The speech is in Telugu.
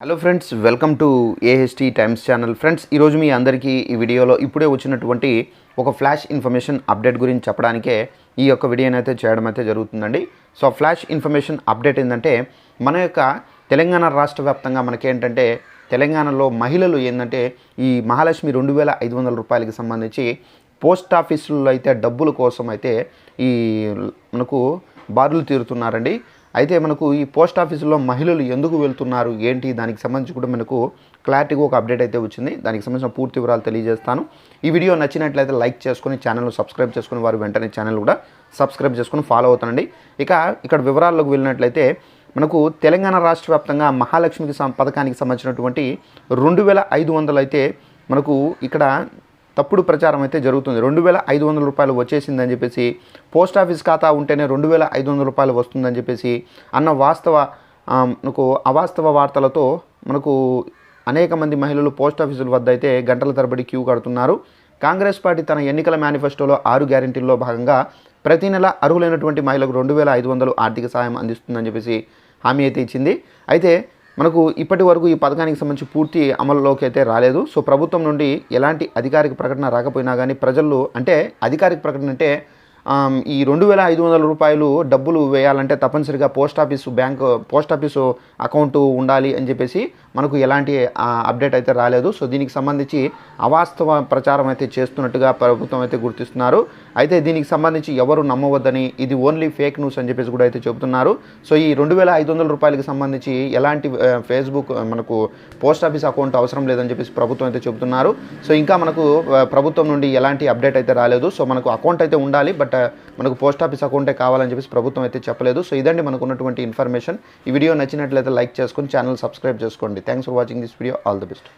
Hello friends, welcome to AHT times channel. Friends, ఈరోజు మీ అందరికీ ఈ వీడియోలో ఇప్పుడే వచ్చినటువంటి ఒక ఫ్లాష్ ఇన్ఫర్మేషన్ అప్డేట్ గురించి చెప్పడానికే ఈ యొక్క వీడియోని అయితే చేయడం అయితే జరుగుతుందండి. సో ఫ్లాష్ ఇన్ఫర్మేషన్ అప్డేట్ ఏంటంటే, మన యొక్క తెలంగాణ రాష్ట్ర వ్యాప్తంగా మనకేంటంటే తెలంగాణలో మహిళలు ఏంటంటే ఈ మహాలక్ష్మి 2500 రూపాయలకి సంబంధించి పోస్ట్ ఆఫీసుల్లో అయితే డబ్బుల కోసం అయితే ఈ మనకు బారులు తీరుతున్నారండి. అయితే మనకు ఈ పోస్ట్ ఆఫీసులో మహిళలు ఎందుకు వెళ్తున్నారు ఏంటి దానికి సంబంధించి కూడా మనకు క్లారిటీగా ఒక అప్డేట్ అయితే వచ్చింది. దానికి సంబంధించిన పూర్తి వివరాలు తెలియజేస్తాను. ఈ వీడియో నచ్చినట్లయితే లైక్ చేసుకొని ఛానల్ను సబ్స్క్రైబ్ చేసుకుని వారు వెంటనే ఛానల్ కూడా సబ్స్క్రైబ్ చేసుకుని ఫాలో అవుతానండి. ఇక్కడ వివరాల్లోకి వెళ్ళినట్లయితే మనకు తెలంగాణ రాష్ట్ర వ్యాప్తంగా మహాలక్ష్మికి పథకానికి సంబంధించినటువంటి 2500 అయితే మనకు ఇక్కడ తప్పుడు ప్రచారం అయితే జరుగుతుంది. 2500 రూపాయలు వచ్చేసిందని చెప్పేసి, పోస్ట్ ఆఫీస్ ఖాతా ఉంటేనే 2500 రూపాయలు వస్తుందని చెప్పేసి అన్న మనకు అవాస్తవ వార్తలతో మనకు అనేక మంది మహిళలు పోస్ట్ ఆఫీసుల వద్ద అయితే గంటల తరబడి క్యూ కడుతున్నారు. కాంగ్రెస్ పార్టీ తన ఎన్నికల మేనిఫెస్టోలో 6 గ్యారెంటీల్లో భాగంగా ప్రతి నెల అర్హులైనటువంటి మహిళలకు 2500 ఆర్థిక సాయం అందిస్తుందని చెప్పేసి హామీ అయితే ఇచ్చింది. అయితే మనకు ఇప్పటి వరకు ఈ పథకానికి సంబంధించి పూర్తి అమలులోకి అయితే రాలేదు. సో ప్రభుత్వం నుండి ఎలాంటి అధికారిక ప్రకటన రాకపోయినా కానీ ప్రజలు అంటే అధికారిక ప్రకటన అంటే ఈ 2500 రూపాయలు డబ్బులు వేయాలంటే తప్పనిసరిగా పోస్ట్ ఆఫీసు అకౌంట్ ఉండాలి అని చెప్పేసి మనకు ఎలాంటి అప్డేట్ అయితే రాలేదు. సో దీనికి సంబంధించి అవాస్తవ ప్రచారం అయితే చేస్తున్నట్టుగా ప్రభుత్వం అయితే గుర్తిస్తున్నారు. అయితే దీనికి సంబంధించి ఎవరు నమ్మవద్దని, ఇది ఓన్లీ ఫేక్ న్యూస్ అని చెప్పేసి కూడా అయితే చెబుతున్నారు. సో ఈ 2500 రూపాయలకి సంబంధించి ఎలాంటి ఫేస్బుక్ మనకు పోస్ట్ ఆఫీస్ అకౌంట్ అవసరం లేదని చెప్పేసి ప్రభుత్వం అయితే చెబుతున్నారు. సో ఇంకా మనకు ప్రభుత్వం నుండి ఎలాంటి అప్డేట్ అయితే రాలేదు. సో మనకు అకౌంట్ అయితే ఉండాలి, బట్ మనకు పోస్ట్ ఆఫీస్ అకౌంటే కావాలని చెప్పేసి ప్రభుత్వం అయితే చెప్పలేదు. సో ఇదండి మనకు ఉన్నటువంటి ఇన్ఫర్మేషన్. ఈ వీడియో నచ్చినట్లయితే లైక్ చేసుకొని ఛానల్ సబ్స్క్రైబ్ చేసుకోండి. Thanks for watching this video. All the best.